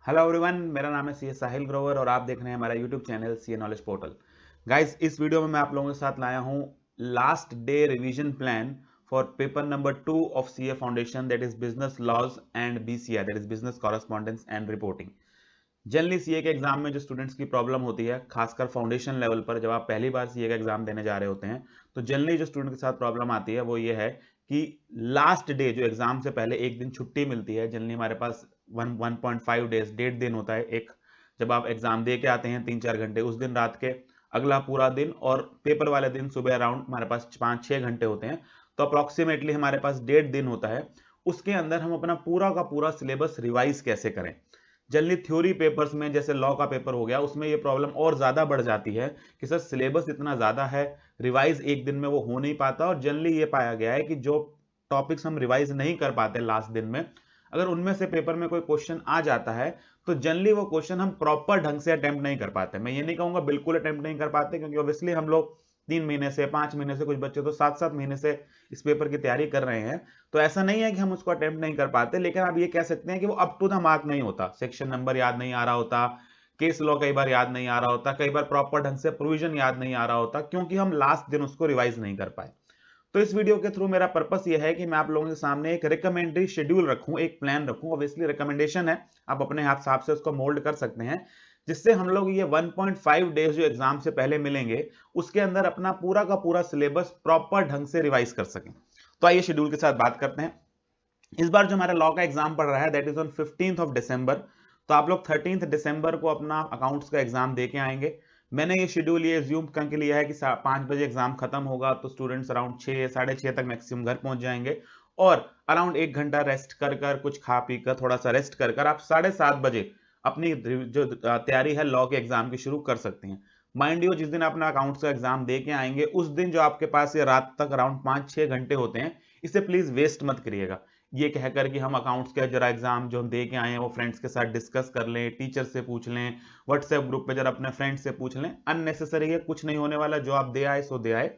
Hello everyone, मेरा नाम है सी साहिल ग्रोवर और आप देख रहे हैं हमारा YouTube channel C knowledge portal. Guys, इस वीडियो में मैं आप लोगों के साथ लाया हूं last day revision plan for paper number 2 of CA foundation, that is business laws and BCI, that is business correspondence and reporting. Generally CA के एग्जाम में जो स्टूडेंट्स की प्रॉब्लम होती है, खासकर फाउंडेशन लेवल पर, जब आप पहली बार सीए का एग्जाम देने जा रहे होते हैं, तो जनरली जो स्टूडेंट के साथ प्रॉब्लम आती है वो ये है कि लास्ट डे जो एग्जाम से पहले एक दिन छुट्टी मिलती है। जनरली हमारे पास 1.5 डेज, 1.5 दिन होता है एक, जब आप एग्जाम दे के आते हैं 3-4 घंटे, उस दिन रात के अगला पूरा दिन और पेपर वाले दिन सुबह अराउंड हमारे पास 5-6 घंटे होते हैं। तो अप्रोक्सीमेटली हमारे पास 1.5 दिन होता है। उसके अंदर हम अपना पूरा का पूरा सिलेबस रिवाइज कैसे करें। जनरली थ्योरी पेपर्स में, जैसे लॉ का पेपर हो गया, उसमें ये प्रॉब्लम और ज्यादा बढ़ जाती है कि सर सिलेबस इतना ज्यादा है, रिवाइज एक दिन में वो हो नहीं पाता। और जनरली ये पाया गया है कि जो टॉपिक्स हम रिवाइज नहीं कर पाते लास्ट दिन में, अगर उनमें से पेपर में कोई क्वेश्चन आ जाता है तो जनरली वो क्वेश्चन हम प्रॉपर ढंग से अटेम्प्ट नहीं कर पाते। मैं ये नहीं कहूंगा बिल्कुल अटेम्प्ट नहीं कर पाते, क्योंकि ऑब्वियसली हम लोग 3 महीने से, 5 महीने से, कुछ बच्चे तो 7-7 महीने से इस पेपर की तैयारी कर रहे हैं। तो ऐसा नहीं है कि हम उसको अटेम्प्ट नहीं कर पाते, लेकिन आप ये कह सकते हैं कि वो अप टू द मार्क नहीं होता। सेक्शन नंबर याद नहीं आ रहा होता, केस लॉ कई बार याद नहीं आ रहा होता, कई बार प्रॉपर ढंग से प्रोविजन याद नहीं आ रहा होता, क्योंकि हम लास्ट दिन उसको रिवाइज नहीं कर पाए। तो इस वीडियो के थ्रू मेरा पर्पस ये है कि मैं आप लोगों के सामने एक रिकमेंडरी शेड्यूल रखूं, एक प्लान रखूं। ऑब्वियसली रिकमेंडेशन है, आप अपने हिसाब से उसको मोल्ड कर सकते हैं, जिससे हम लोग ये 1.5 डेज जो एग्जाम से पहले मिलेंगे, उसके अंदर अपना पूरा का पूरा सिलेबस प्रॉपर ढंग से रिवाइज कर सकें। तो आइए शेड्यूल के साथ बात करते हैं। इस बार जो हमारा लॉ का एग्जाम पड़ रहा है, दैट इज ऑन 15 दिसंबर। तो आप लोग 13 दिसंबर को अपना अकाउंट्स का एग्जाम दे के आएंगे। मैंने ये शेड्यूल ये एज्यूम करके लिया है कि 5 बजे एग्जाम खत्म होगा, तो स्टूडेंट्स अराउंड 6-6:30 तक मैक्सिमम घर पहुंच जाएंगे। और अराउंड 1 घंटा रेस्ट कर कर, कुछ खा पी कर, थोड़ा सा रेस्ट कर कर, आप 7:30 बजे अपनी जो तैयारी है लॉ के एग्जाम की शुरू कर सकते हैं। माइंड यू, जिस दिन अपना अकाउंट्स का एग्जाम दे के आएंगे, उस दिन जो आपके पास ये रात तक अराउंड 5-6 घंटे होते हैं, इसे प्लीज वेस्ट मत करिएगा। ये कहकर कि हम अकाउंट्स का जरा एग्जाम जो हम दे के आए हैं वो फ्रेंड्स के साथ डिस्कस कर लें, टीचर से पूछ लें, व्हाट्सएप ग्रुप पे जरा अपने फ्रेंड्स से पूछ लें, अननेसेसरी है, कुछ नहीं होने वाला। जो आप दे आए सो दे आए।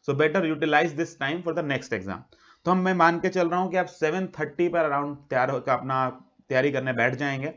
So better utilize this time for the next exam. तो मैं मान के चल रहा हूं कि आप 7:30 पर अराउंड तैयार होकर अपना तैयारी करने बैठ जाएंगे।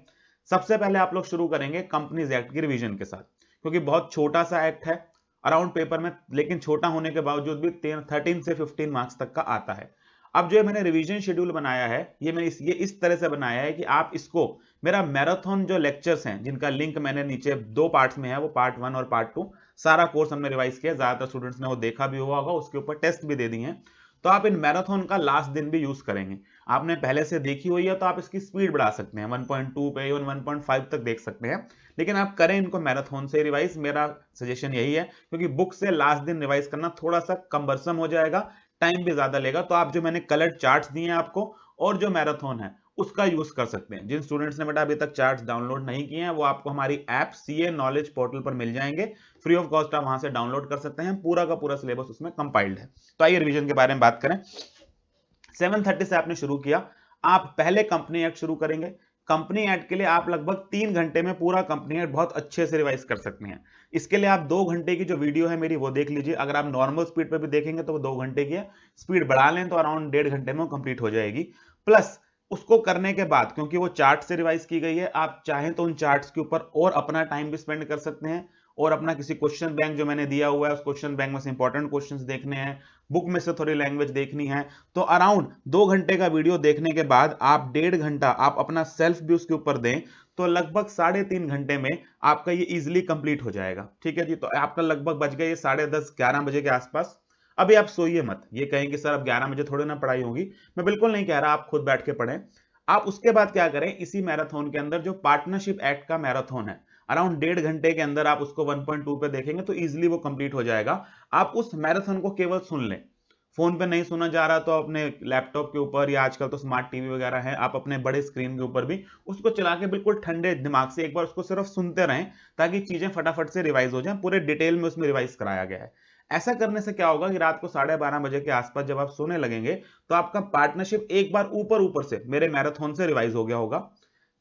सबसे पहले आप लोग शुरू करेंगे कंपनीज एक्ट की रिवीजन के साथ, क्योंकि बहुत छोटा सा एक्ट है अराउंड पेपर में, लेकिन छोटा होने के बावजूद भी 13 से 15 मार्क्स तक का आता है। अब जो मैंने रिवीजन शेड्यूल बनाया है, ये मैंने ये इस तरह से बनाया है कि आप इसको मेरा मैराथन जो लेक्चर्स हैं, जिनका लिंक मैंने नीचे 2 पार्ट्स में है, वो पार्ट 1 और पार्ट 2, सारा कोर्स हमने रिवाइज किया, ज्यादातर स्टूडेंट्स ने वो देखा भी हुआ होगा, उसके ऊपर टेस्ट भी दे दिए हैं। तो आप इन मैराथन का लास्ट दिन भी यूज करेंगे। आपने पहले से देखी हुई है तो आप इसकी स्पीड बढ़ा सकते हैं, 1.2 पे, इवन 1.5 तक देख सकते हैं, लेकिन आप करें इनको मैराथन से रिवाइज। मेरा सजेशन यही है, क्योंकि बुक से लास्ट दिन रिवाइज करना थोड़ा सा कम्बरसम हो जाएगा, टाइम भी ज्यादा लेगा। तो आप जो मैंने कलर्ड चार्ट्स दिए हैं आपको, और जो मैराथन है उसका यूज कर सकते हैं। जिन स्टूडेंट्स ने बेटा अभी तक चार्ट्स डाउनलोड नहीं किए हैं, वो आपको हमारी ऐप सीए नॉलेज पोर्टल पर मिल जाएंगे, फ्री ऑफ कॉस्ट आप वहां से डाउनलोड कर सकते हैं। पूरा का पूरा सिलेबस उसमें कंपाइल्ड है। तो आइए रिवीजन के बारे में बात करें। 7:30 से आपने शुरू किया, आप पहले कंपनी एक्ट शुरू करेंगे। कंपनी एक्ट के लिए आप लगभग 3 घंटे में पूरा कंपनी एक्ट बहुत अच्छे से रिवाइज कर सकते हैं। इसके लिए आप 2 घंटे की जो वीडियो है मेरी, वो देख लीजिए। अगर आप नॉर्मल स्पीड पे भी देखेंगे तो वो 2 घंटे की है, स्पीड बढ़ा लें तो अराउंड 1.5 घंटे में कंप्लीट हो जाएगी। प्लस उसको करने के बाद, क्योंकि वो चार्ट से रिवाइज की गई है, आप चाहें तो उन चार्ट्स के ऊपर और अपना टाइम भी स्पेंड कर सकते हैं, और अपना किसी क्वेश्चन बैंक जो मैंने दिया हुआ है, उस क्वेश्चन बैंक में से इंपॉर्टेंट क्वेश्चंस देखने हैं, बुक में से थोड़ी लैंग्वेज देखनी है। तो अराउंड 2 घंटे का वीडियो देखने के बाद आप 1.5 घंटा आप अपना सेल्फ भी उसके ऊपर दें, तो लगभग 3.5 घंटे में आपका ये इजिली कंप्लीट हो जाएगा। ठीक है जी, तो आपका लगभग बच गए 10:30-11 बजे के आसपास। अभी आप सोइए मत, ये कहें कि सर अब 11 बजे थोड़ी ना पढ़ाई होगी, मैं बिल्कुल नहीं कह रहा, आप खुद बैठ के पढ़ें। आप उसके बाद क्या करें, इसी मैराथन के अंदर जो पार्टनरशिप एक्ट का मैराथन है, अराउंड 1.5 घंटे के अंदर आप उसको 1.2 पे देखेंगे तो इजिली वो कंप्लीट हो जाएगा। आप उस मैराथन को केवल सुन लें, फोन पे नहीं सुना जा रहा तो अपने लैपटॉप के ऊपर, या आजकल तो स्मार्ट टीवी वगैरह है, आप अपने बड़े स्क्रीन के ऊपर भी उसको चला के बिल्कुल ठंडे दिमाग से एक बार उसको सिर्फ सुनते रहें, ताकि चीजें फटाफट से रिवाइज हो जाएं। पूरे डिटेल में उसमें रिवाइज कराया गया है। ऐसा करने से क्या होगा कि रात को 12:30 बजे के आसपास जब आप सोने लगेंगे, तो आपका पार्टनरशिप एक बार ऊपर ऊपर से मेरे मैराथन से रिवाइज हो गया होगा।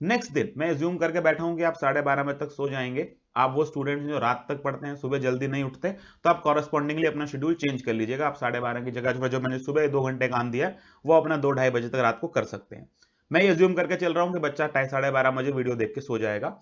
नेक्स्ट दिन मैं ज्यूम करके बैठा हूं कि आप 12:30 बजे तक सो जाएंगे। आप वो स्टूडेंट्स जो रात तक पढ़ते हैं, सुबह जल्दी नहीं उठते, तो आप कॉरेस्पॉन्डिंगली अपना शेड्यूल चेंज कर लीजिएगा। आप 12:30 की जगह जो मैंने सुबह 2 घंटे काम दिया है, वो अपना 2-2:30 बजे तक रात को कर सकते हैं। मैं ये अज्यूम करके चल रहा हूं कि बच्चा 12:30 बजे वीडियो देख के सो जाएगा।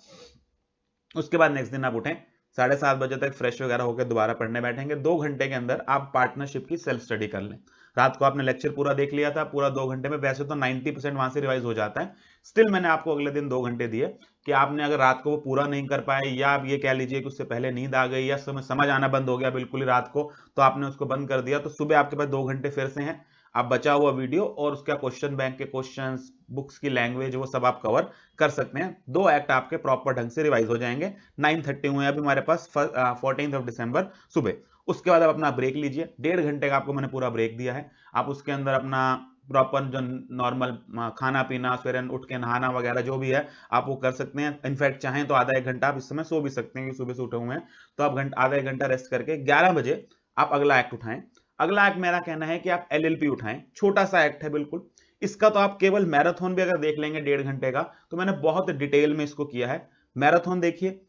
उसके बाद नेक्स्ट दिन आप उठें 7:30 बजे तक फ्रेश वगैरह होकर दोबारा पढ़ने बैठेंगे। 2 घंटे के अंदर आप पार्टनरशिप की सेल्फ स्टडी कर लें। रात को आपने लेक्चर पूरा देख लिया था, पूरा 2 घंटे में वैसे तो 90% वहां से रिवाइज हो जाता है, स्टिल मैंने आपको अगले दिन 2 घंटे दिए कि आपने अगर रात को वो पूरा नहीं कर पाए, या आप ये कह लीजिए कि उससे पहले नींद आ गई या समझ आना बंद हो गया बिल्कुल ही रात को, तो आपने उसको बंद कर दिया, तो सुबह आपके पास 2 घंटे फिर से हैं। आप बचा हुआ वीडियो और उसका क्वेश्चन बैंक के क्वेश्चंस, बुक्स की लैंग्वेज, वो सब आप कवर कर सकते हैं। 2 एक्ट आपके प्रॉपर ढंग से रिवाइज हो जाएंगे। 9:30 हुए अभी हमारे पास 14 दिसंबर सुबह। उसके बाद आप अपना ब्रेक लीजिए। 1.5 घंटे का आपको मैंने पूरा ब्रेक दिया है। आप उसके अंदर अपना प्रॉपर जो नॉर्मल खाना पीना, सवेरे उठ के नहाना वगैरह जो भी है आप वो कर सकते हैं। इनफैक्ट चाहें तो आधा 1 घंटा आप इस समय सो भी सकते हैं कि सुबह से उठे हुए हैं, तो आप आधा 1 घंटा रेस्ट करके 11 बजे आप अगला एक्ट उठाएं। अगला एक्ट मेरा कहना है कि आप एलएलपी उठाएं। छोटा सा एक्ट है बिल्कुल, इसका तो आप केवल मैराथन भी अगर देख लेंगे 1.5 घंटे का, तो मैंने बहुत डिटेल में इसको किया है। मैराथन देखिए,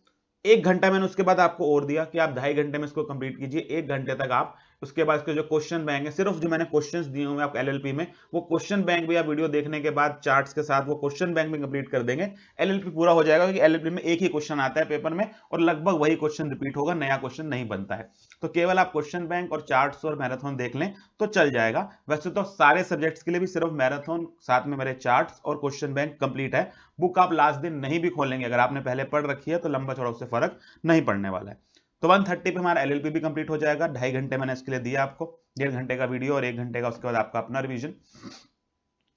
1 घंटा मैंने उसके बाद आपको और दिया कि आप 2.5 घंटे में इसको कंप्लीट कीजिए। 1 घंटे तक आप उसके बाद इसके जो क्वेश्चन बैंक है, सिर्फ जो मैंने क्वेश्चंस दिए हुए आपको एलएलपी में, वो क्वेश्चन बैंक भी आप वीडियो देखने के बाद चार्ट्स के साथ वो क्वेश्चन बैंक भी कंप्लीट कर देंगे, एलएलपी पूरा हो जाएगा। क्योंकि एलएलपी में एक ही क्वेश्चन आता है पेपर में और लगभग वही क्वेश्चन रिपीट होगा, नया क्वेश्चन नहीं बनता है। तो केवल आप क्वेश्चन बैंक और चार्ट्स और मैराथन देख लें तो चल जाएगा। वैसे तो सारे सब्जेक्ट्स के लिए भी सिर्फ मैराथन साथ में मेरे चार्ट्स और क्वेश्चन बैंक कंप्लीट है। बुक आप लास्ट दिन नहीं भी खोलेंगे, अगर आपने पहले पढ़ रखी है तो लंबा चौड़ा उससे फर्क नहीं पड़ने वाला है। तो 1:30 पे हमारा एलएलपी भी कंप्लीट हो जाएगा। 2.5 घंटे मैंने इसके लिए दिया आपको, 1.5 घंटे का वीडियो और 1 घंटे का उसके बाद आपका अपना रिवीजन।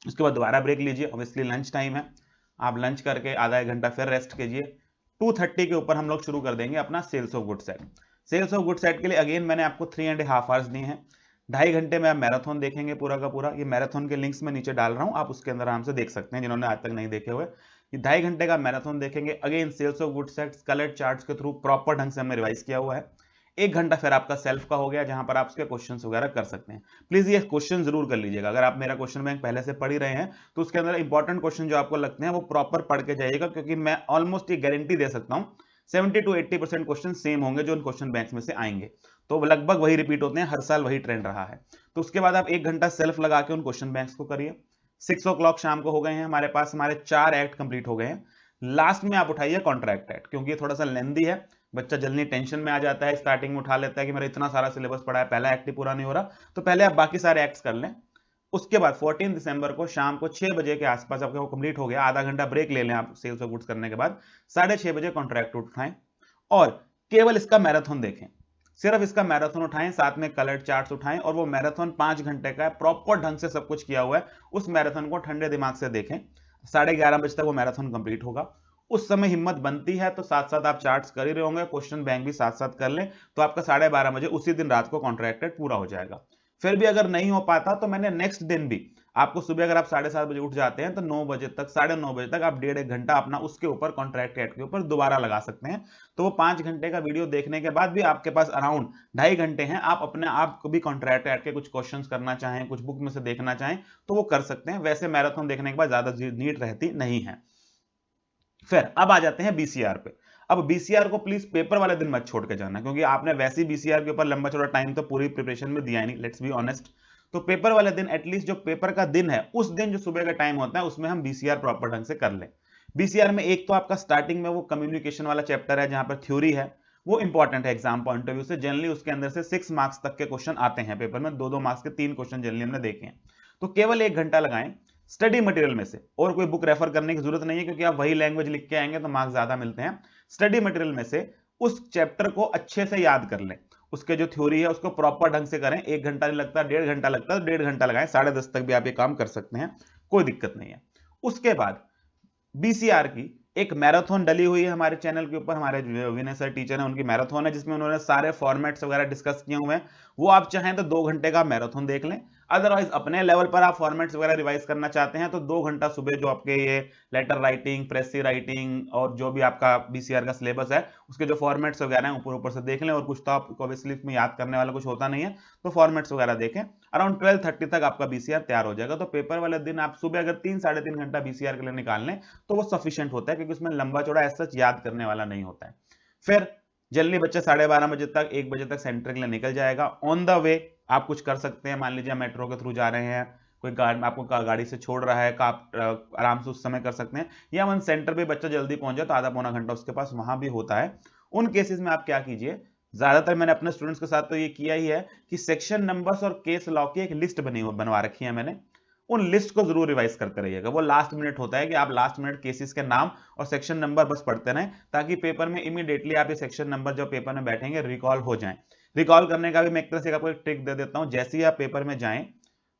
उसके बाद दोबारा ब्रेक लीजिए, ऑब्वियसली लंच टाइम है, आप लंच करके आधा 1 घंटा फिर रेस्ट कीजिए। 2:30 के ऊपर हम लोग शुरू कर देंगे अपना sales of goods act. Sales of goods act के लिए अगेन मैंने आपको 3.5 आवर्स दिए हैं। 2.5 घंटे में आप मैराथन देखेंगे पूरा का पूरा। ये मैराथन के लिंक्स मैं नीचे डाल रहा हूं, आप उसके अंदर आराम से देख सकते हैं जिन्होंने आज तक नहीं देखे हुए। ये 2.5 घंटे का मैराथन देखेंगे। Again sales of goods acts colour charts के थ्रू प्रॉपर ढंग से हमने रिवाइज किया हुआ है। 1 घंटा फिर आपका सेल्फ का हो गया, जहां पर आप उसके क्वेश्चन वगैरह कर सकते हैं। प्लीज ये क्वेश्चन जरूर कर लीजिएगा। अगर आप मेरा क्वेश्चन बैंक पहले से पढ़ ही रहे हैं तो उसके अंदर इंपॉर्टेंट क्वेश्चन जो आपको लगते हैं वो प्रॉपर पढ़ के जाइएगा, क्योंकि मैं ऑलमोस्ट ये गारंटी दे सकता हूं 70 to 80% क्वेश्चन सेम होंगे जो उन क्वेश्चन बैंक्स में से आएंगे। तो लगभग वही रिपीट होते हैं, हर साल वही ट्रेंड रहा है। तो उसके बाद आप 1 घंटा सेल्फ लगा के उन क्वेश्चन बैंक्स को करिए। 6 o'clock शाम को हो गए हैं हमारे पास, हमारे 4 एक्ट कंप्लीट हो गए हैं। लास्ट में आप उठाइए कॉन्ट्रैक्ट एक्ट, क्योंकि ये थोड़ा सा लेंदी है, बच्चा जल्दी टेंशन में आ जाता है, स्टार्टिंग में उठा लेता है कि मेरा इतना सारा सिलेबस पड़ा है, पहला एक्ट ही पूरा नहीं हो रहा। तो पहले आप बाकी सारे एक्ट्स कर लें। उसके बाद 14 दिसंबर को शाम को 6 बजे के आसपास आपका कंप्लीट हो गया, आधा घंटा ब्रेक ले लें आप सेल्स ऑफ गुड्स करने के बाद, 6:30 बजे कॉन्ट्रैक्ट उठाएं और केवल इसका मैराथन देखें। सिर्फ इसका मैराथन उठाएं, साथ में कलर चार्ट्स उठाएं, और वो मैराथन 5 घंटे का है, प्रॉपर ढंग से सब कुछ किया हुआ है। उस मैराथन को ठंडे दिमाग से देखें। 11:30 बजे तक वो मैराथन कंप्लीट होगा। उस समय हिम्मत बनती है तो साथ साथ आप चार्ट्स कर ही रहे होंगे, क्वेश्चन बैंक भी साथ साथ कर लें, तो आपका 12:30 बजे उसी दिन रात को कॉन्ट्रैक्टेड पूरा हो जाएगा। फिर भी अगर नहीं हो पाता तो मैंने नेक्स्ट दिन भी आपको सुबह, अगर आप 7:30 बजे उठ जाते हैं तो 9 बजे तक, 9:30 बजे तक आप 1.5 घंटा अपना उसके ऊपर कॉन्ट्रैक्ट एक्ट के ऊपर दोबारा लगा सकते हैं। तो वो 5 घंटे का वीडियो देखने के बाद भी आपके पास अराउंड 2.5 घंटे हैं। आप अपने आप को भी कॉन्ट्रैक्ट एक्ट के कुछ क्वेश्चंस करना चाहें, कुछ बुक में से देखना चाहें तो वो कर सकते हैं। वैसे मैराथन देखने के बाद ज्यादा नीड रहती नहीं है। फिर अब आ जाते हैं बीसीआर पे। अब बीसीआर को प्लीज पेपर वाले दिन मत छोड़ के जाना, क्योंकि आपने वैसे ही बीसीआर के ऊपर लंबा चौड़ा टाइम तो पूरी प्रिपरेशन में दिया ही नहीं, लेट्स बी ऑनेस्ट। तो पेपर वाले दिन एटलीस्ट जो पेपर का दिन है उस दिन जो सुबह का टाइम होता है उसमें हम बीसीआर प्रॉपर ढंग से कर लें। बीसीआर में एक तो आपका स्टार्टिंग में वो कम्युनिकेशन वाला चैप्टर है जहां पर थ्योरी है, वो इंपॉर्टेंट है एग्जाम पॉइंट ऑफ व्यू से। जनरली उसके अंदर से 6 मार्क्स तक के क्वेश्चन आते हैं पेपर में, 2-2 मार्क्स के 3 क्वेश्चन जनरली हमने देखे हैं। तो केवल 1 घंटा लगाएं स्टडी मटेरियल में से, और कोई बुक रेफर करने की जरूरत नहीं है, क्योंकि आप वही लैंग्वेज लिख के आएंगे तो मार्क्स ज्यादा मिलते हैं। स्टडी मटेरियल में से उस चैप्टर को अच्छे से याद कर लें, उसके जो थ्योरी है उसको प्रॉपर ढंग से करें। 1 घंटा नहीं लगता, 1.5 घंटा लगता है, 1.5 घंटा लगाएं, 10:30 तक भी आप ये काम कर सकते हैं, कोई दिक्कत नहीं है। उसके बाद बीसीआर की एक मैराथन डली हुई है हमारे चैनल के ऊपर, हमारे विनय सर टीचर हैं उनकी मैराथन है, जिसमें उन्होंने सारे फॉर्मेट्स वगैरह डिस्कस किए हुए हैं। वो आप चाहें तो 2 घंटे का मैराथन देख लें। अदरवाइज अपने लेवल पर आप फॉर्मेट्स वगैरह रिवाइज करना चाहते हैं तो 2 घंटा सुबह जो आपके ये लेटर राइटिंग, प्रेसी राइटिंग और जो भी आपका बीसीआर का सिलेबस है उसके जो फॉर्मेट्स वगैरह हैं ऊपर ऊपर से देख लें। और कुछ तो आपको ऑब्वियसली इसमें याद करने वाला कुछ होता नहीं है, तो फॉर्मेट्स वगैरह देखें। अराउंड 12:30 तक आपका बीसीआर तैयार हो जाएगा। तो पेपर वाले दिन आप सुबह अगर 3-3.5 घंटा बीसीआर के लिए निकाल लें तो वो सफिशिएंट होता है, क्योंकि उसमें लंबा चौड़ा ऐसा याद करने वाला नहीं होता है। फिर जल्दी बच्चा 12:30 बजे तक, 1 बजे तक सेंटर के लिए निकल जाएगा। ऑन द वे आप कुछ कर सकते हैं, मान लीजिए मेट्रो के थ्रू जा रहे हैं, कोई आपको गाड़ी से छोड़ रहा है, आप आराम से उस समय कर सकते हैं, या वन सेंटर पे बच्चा जल्दी पहुंच जाए तो आधा पौना घंटा उसके पास वहां भी होता है। उन केसेस में आप क्या कीजिए, ज्यादातर मैंने अपने स्टूडेंट्स के साथ तो ये किया ही है कि सेक्शन नंबर्स और केस लॉ की एक लिस्ट बनवा रखी है मैंने, उन लिस्ट को जरूर रिवाइज करते रहिएगा। वो लास्ट मिनट होता है कि आप लास्ट मिनट केसेस के नाम और सेक्शन नंबर बस पढ़ते रहें, ताकि पेपर में इमीडिएटली आप ये सेक्शन नंबर जब पेपर में बैठेंगे रिकॉल हो जाएं। रिकॉल करने का भी मैं एक तरह से आपको एक ट्रिक दे देता हूं। जैसे ही आप पेपर में जाएं,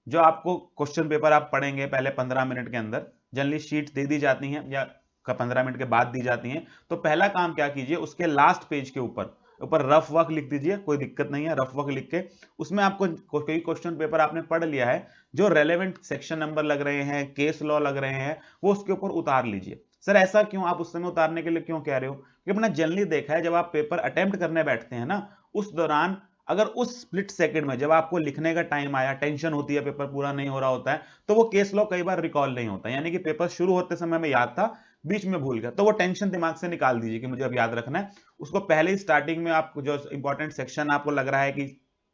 जो आपको क्वेश्चन पेपर आप पढ़ेंगे पहले 15 मिनट के अंदर जनरली शीट दे दी जाती हैं या 15 मिनट के बाद दी जाती हैं, तो पहला काम क्या कीजिए, उसके लास्ट पेज के ऊपर रफ वर्क लिख दीजिए, कोई दिक्कत नहीं है, रफ वर्क लिख के उसमें आपको कोई क्वेश्चन पेपर आपने पढ़ लिया है, जो रेलेवेंट सेक्शन नंबर लग रहे हैं, केस लॉ लग रहे हैं, वो उसके ऊपर उतार लीजिए। सर ऐसा क्यों, आप उस समय उतारने के लिए क्यों कह रहे हो? क्योंकि मैंने जनरली देखा है जब आप पेपर अटेम्प्ट करने बैठते हैं ना, उस दौरान अगर उस स्प्लिट सेकंड में जब आपको लिखने का टाइम आया, टेंशन होती है, पेपर पूरा नहीं हो रहा होता है, तो वो केस लॉ कई बार रिकॉल नहीं होता, यानी कि पेपर शुरू होते समय में याद था, बीच में भूल गया, तो वो टेंशन दिमाग से निकाल दीजिए कि मुझे अब याद रखना है। उसको पहले ही स्टार्टिंग में आप जो इंपॉर्टेंट सेक्शन आपको लग रहा है कि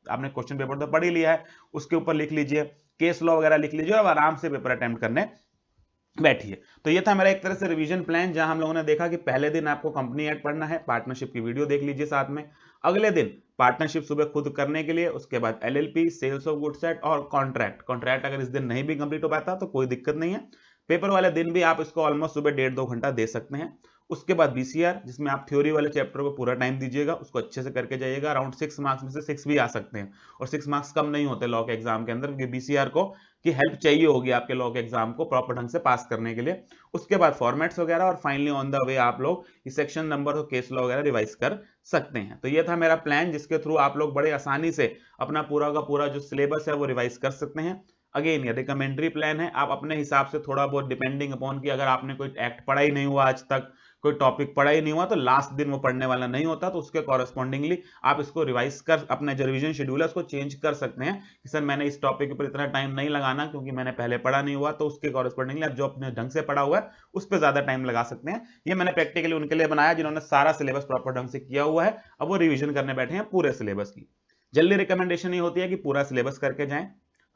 आपने क्वेश्चन पेपर तो पढ़ ही लिया है, उसके ऊपर लिख लीजिए, केस लॉ वगैरह लिख लीजिए और आराम से पेपर अटेम्प्ट करने बैठिए। तो ये था मेरा एक तरह से रिवीजन प्लान, जहां हम लोगों ने देखा कि पहले दिन आपको कंपनी ऐड पढ़ना है, पार्टनरशिप की वीडियो देख लीजिए साथ में, अगले दिन पार्टनरशिप सुबह खुद करने के लिए, उसके बाद LLP, sales of goods act और कॉन्ट्रैक्ट अगर इस दिन नहीं भी कंप्लीट हो पाता तो कोई दिक्कत नहीं है, पेपर वाले दिन भी आप इसको ऑलमोस्ट सुबह 1.5-2 घंटा दे सकते हैं। उसके बाद बीसीआर, जिसमें आप थ्योरी वाले चैप्टर को पूरा टाइम दीजिएगा, उसको अच्छे से करके जाइएगा, अराउंड 6 मार्क्स में से 6 भी आ सकते हैं, और 6 मार्क्स कम नहीं होते लॉ के एग्जाम के अंदर, क्योंकि बीसीआर को की हेल्प चाहिए होगी आपके लॉ के एग्जाम को प्रॉपर ढंग से पास करने के लिए। उसके बाद फॉर्मेट्स वगैरह, और फाइनली ऑन द वे आप लोग इस सेक्शन नंबर और केस लॉ वगैरह रिवाइज कर सकते हैं। तो ये था मेरा प्लान, जिसके थ्रू आप लोग बड़े आसानी से अपना पूरा का पूरा जो सिलेबस है वो रिवाइज कर सकते हैं। अगेन ये रिकमेंडरी प्लान है, आप अपने हिसाब से थोड़ा बहुत डिपेंडिंग अपॉन कि अगर आपने कोई एक्ट पढ़ा ही नहीं हुआ आज तक, कोई टॉपिक पढ़ा ही नहीं हुआ, तो लास्ट दिन वो पढ़ने वाला नहीं होता, तो उसके कॉरेस्पॉन्डिंगली आप इसको रिवाइज कर अपने जो रिवीजन शेड्यूल है उसको चेंज कर सकते हैं कि सर मैंने इस टॉपिक के ऊपर इतना टाइम नहीं लगाना क्योंकि मैंने पहले पढ़ा नहीं हुआ, तो उसके कॉरेस्पॉन्डिंगली आप जो अपने ढंग से पढ़ा हुआ है उस पर ज्यादा टाइम लगा सकते हैं। ये मैंने प्रैक्टिकली उनके लिए बनाया जिन्होंने सारा सिलेबस प्रॉपर ढंग से किया हुआ है, अब वो रिविजन करने बैठे हैं पूरे सिलेबस की। जल्दी रिकमेंडेशन ये होती है कि पूरा सिलेबस करके जाएं,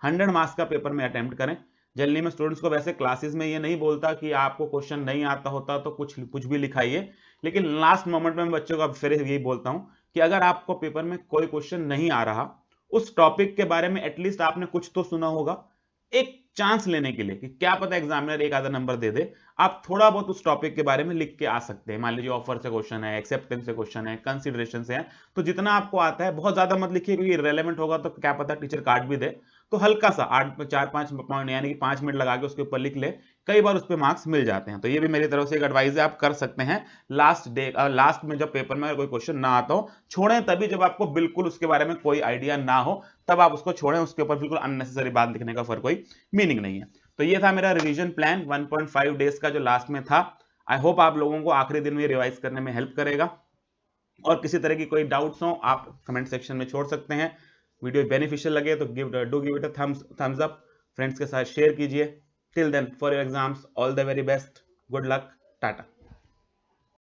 100 मार्क्स का पेपर में अटेम्प्ट करें। जनरली मैं स्टूडेंट्स को वैसे क्लासेस में ये नहीं बोलता कि आपको क्वेश्चन नहीं आता होता तो कुछ भी लिखाइए, लेकिन लास्ट मोमेंट में मैं बच्चों को फिर यही बोलता हूं कि अगर आपको पेपर में कोई क्वेश्चन नहीं आ रहा, उस टॉपिक के बारे में एटलीस्ट आपने कुछ तो सुना होगा, एक चांस लेने के लिए कि क्या पता एग्जामिनर एक आधा नंबर दे दे, आप थोड़ा बहुत उस टॉपिक के बारे में लिख के आ सकते हैं। मान लीजिए ऑफर से क्वेश्चन है, एक्सेप्टेंस से क्वेश्चन है, कंसीडरेशन से है, तो जितना आपको आता है, बहुत ज्यादा मत लिखिए क्योंकि रेलेवेंट होगा तो क्या पता टीचर काट भी दे, तो हल्का सा 4-5 पॉइंट यानी कि 5 मिनट लगा के उसके ऊपर लिख ले, कई बार उस पर मार्क्स मिल जाते हैं। तो ये भी मेरी तरफ से एक एडवाइस है, आप कर सकते हैं। लास्ट में जब पेपर में कोई क्वेश्चन ना आता हो, छोड़ें तभी जब आपको बिल्कुल उसके बारे में कोई आइडिया ना हो, तब आप उसको छोड़ें, उसके ऊपर बिल्कुल अननेसेसरी बात लिखने का फिर कोई मीनिंग नहीं है। तो ये था मेरा रिवीजन प्लान 1.5 डेज का जो लास्ट में था। आई होप आप लोगों को आखिरी दिन में रिवाइज करने में हेल्प करेगा, और किसी तरह की कोई डाउट्स हो आप कमेंट सेक्शन में छोड़ सकते हैं। वीडियो बेनिफिशियल लगे तो do give it a thumbs up, friends के साथ शेयर कीजिए। Till then for your exams all the very best, good luck, Tata.